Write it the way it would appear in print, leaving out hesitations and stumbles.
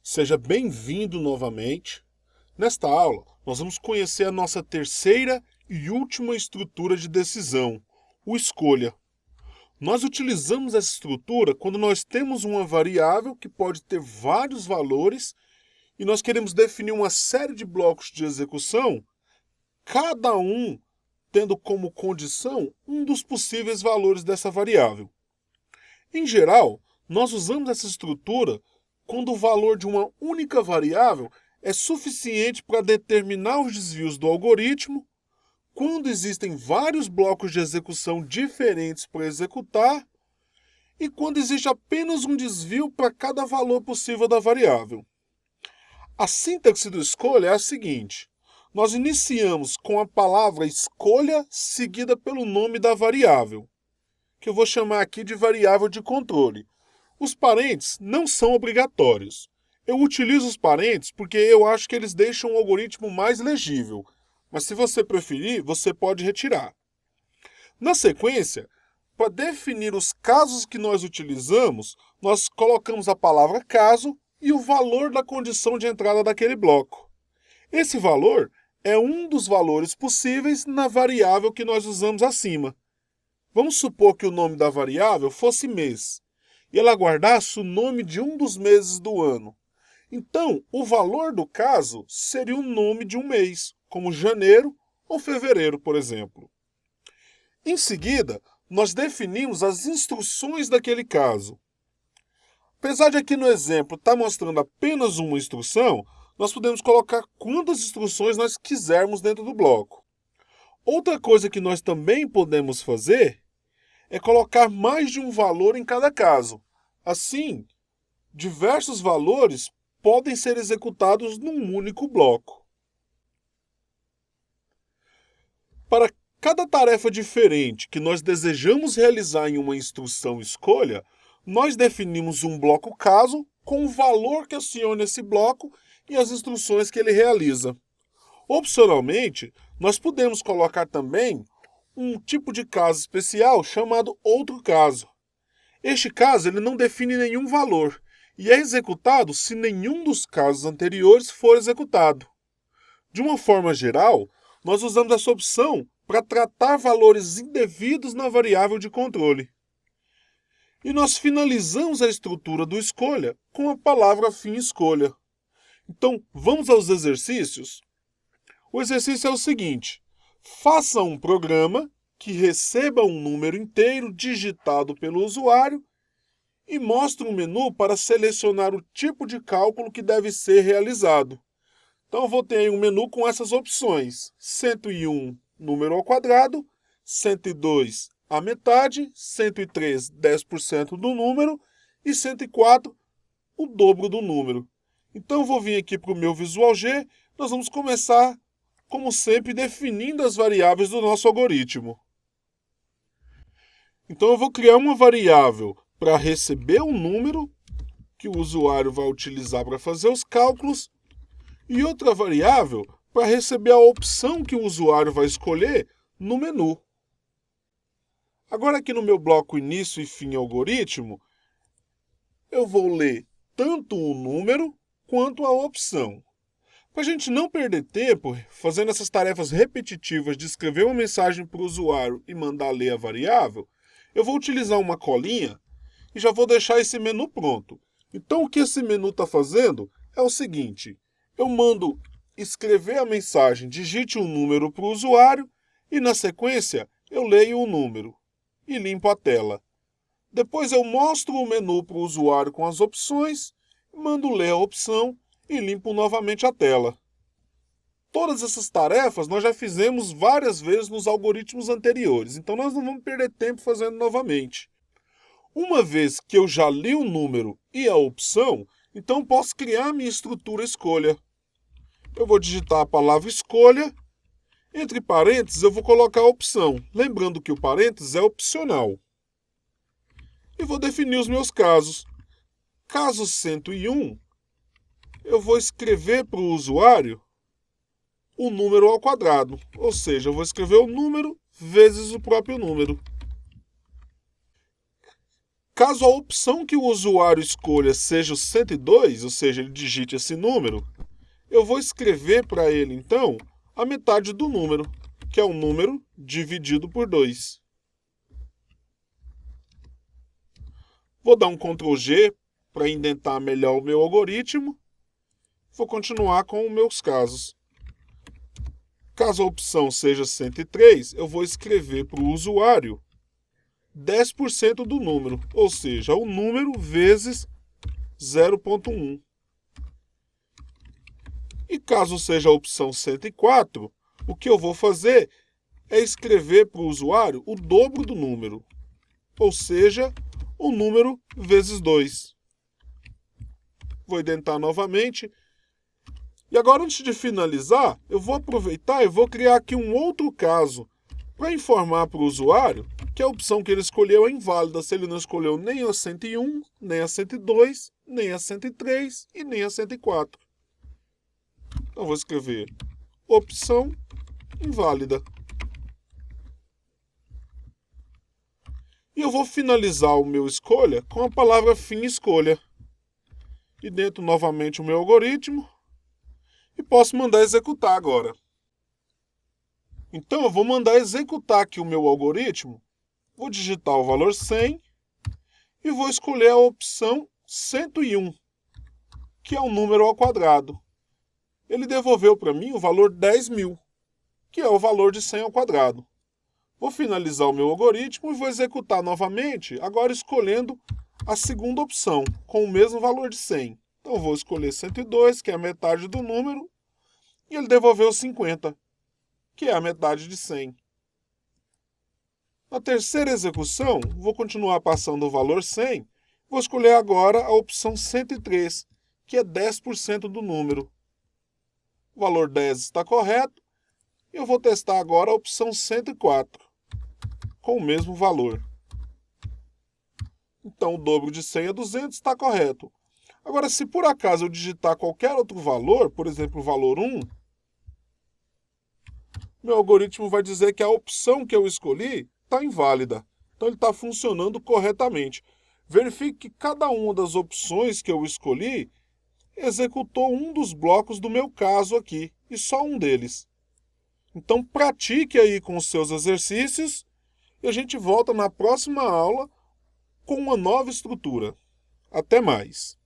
Seja bem-vindo novamente. Nesta aula, nós vamos conhecer a nossa terceira e última estrutura de decisão, o escolha. Nós utilizamos essa estrutura quando nós temos uma variável que pode ter vários valores e nós queremos definir uma série de blocos de execução, cada um tendo como condição um dos possíveis valores dessa variável. Em geral, nós usamos essa estrutura quando o valor de uma única variável é suficiente para determinar os desvios do algoritmo, quando existem vários blocos de execução diferentes para executar e quando existe apenas um desvio para cada valor possível da variável. A sintaxe do escolha é a seguinte: nós iniciamos com a palavra escolha seguida pelo nome da variável, que eu vou chamar aqui de variável de controle. Os parênteses não são obrigatórios. Eu utilizo os parênteses porque eu acho que eles deixam o algoritmo mais legível, mas se você preferir, você pode retirar. Na sequência, para definir os casos que nós utilizamos, nós colocamos a palavra caso e o valor da condição de entrada daquele bloco. Esse valor é um dos valores possíveis na variável que nós usamos acima. Vamos supor que o nome da variável fosse mês, e ela guardasse o nome de um dos meses do ano. Então, o valor do caso seria o nome de um mês, como janeiro ou fevereiro, por exemplo. Em seguida, nós definimos as instruções daquele caso. Apesar de aqui no exemplo estar mostrando apenas uma instrução, nós podemos colocar quantas instruções nós quisermos dentro do bloco. Outra coisa que nós também podemos fazer é colocar mais de um valor em cada caso. Assim, diversos valores podem ser executados num único bloco. Para cada tarefa diferente que nós desejamos realizar em uma instrução escolha, nós definimos um bloco caso com o valor que aciona esse bloco e as instruções que ele realiza. Opcionalmente, nós podemos colocar também um tipo de caso especial chamado outro caso. Este caso ele não define nenhum valor e é executado se nenhum dos casos anteriores for executado. De uma forma geral, nós usamos essa opção para tratar valores indevidos na variável de controle. E nós finalizamos a estrutura do escolha com a palavra fim escolha. Então, vamos aos exercícios? O exercício é o seguinte: faça um programa que receba um número inteiro digitado pelo usuário e mostre um menu para selecionar o tipo de cálculo que deve ser realizado. Então eu vou ter aí um menu com essas opções: 101, número ao quadrado, 102, a metade, 103, 10% do número e 104, o dobro do número. Então eu vou vir aqui para o meu Visual G, nós vamos começar, como sempre, definindo as variáveis do nosso algoritmo. Então eu vou criar uma variável para receber um número que o usuário vai utilizar para fazer os cálculos e outra variável para receber a opção que o usuário vai escolher no menu. Agora aqui no meu bloco início e fim algoritmo, eu vou ler tanto o número quanto a opção. Para a gente não perder tempo fazendo essas tarefas repetitivas de escrever uma mensagem para o usuário e mandar ler a variável, eu vou utilizar uma colinha e já vou deixar esse menu pronto. Então o que esse menu está fazendo é o seguinte: eu mando escrever a mensagem, digite um número para o usuário e na sequência eu leio o número e limpo a tela. Depois eu mostro o menu para o usuário com as opções, mando ler a opção e limpo novamente a tela. Todas essas tarefas nós já fizemos várias vezes nos algoritmos anteriores, então nós não vamos perder tempo fazendo novamente. Uma vez que eu já li o número e a opção, então posso criar a minha estrutura escolha. Eu vou digitar a palavra escolha, entre parênteses eu vou colocar a opção, lembrando que o parênteses é opcional. E vou definir os meus casos. Caso 101, eu vou escrever para o usuário o número ao quadrado, ou seja, eu vou escrever o número vezes o próprio número. Caso a opção que o usuário escolha seja o 102, ou seja, ele digite esse número, eu vou escrever para ele, então, a metade do número, que é o número dividido por 2. Vou dar um Ctrl G para indentar melhor o meu algoritmo. Vou continuar com os meus casos. Caso a opção seja 103, eu vou escrever para o usuário 10% do número, ou seja, o número vezes 0,1. E caso seja a opção 104, o que eu vou fazer é escrever para o usuário o dobro do número, ou seja, o número vezes 2. Vou indentar novamente. E agora, antes de finalizar, eu vou aproveitar e vou criar aqui um outro caso para informar para o usuário que a opção que ele escolheu é inválida se ele não escolheu nem a 101, nem a 102, nem a 103 e nem a 104. Então, vou escrever opção inválida. E eu vou finalizar o meu escolha com a palavra fim escolha. E dentro novamente o meu algoritmo. E posso mandar executar agora. Então eu vou mandar executar aqui o meu algoritmo. Vou digitar o valor 100 e vou escolher a opção 101, que é um número ao quadrado. Ele devolveu para mim o valor 10.000, que é o valor de 100 ao quadrado. Vou finalizar o meu algoritmo e vou executar novamente, agora escolhendo a segunda opção, com o mesmo valor de 100. Então eu vou escolher 102, que é a metade do número, e ele devolveu 50, que é a metade de 100. Na terceira execução, vou continuar passando o valor 100, vou escolher agora a opção 103, que é 10% do número. O valor 10 está correto, e eu vou testar agora a opção 104, com o mesmo valor. Então o dobro de 100 é 200, está correto. Agora, se por acaso eu digitar qualquer outro valor, por exemplo, o valor 1, meu algoritmo vai dizer que a opção que eu escolhi está inválida. Então ele está funcionando corretamente. Verifique que cada uma das opções que eu escolhi executou um dos blocos do meu caso aqui, e só um deles. Então pratique aí com os seus exercícios e a gente volta na próxima aula com uma nova estrutura. Até mais!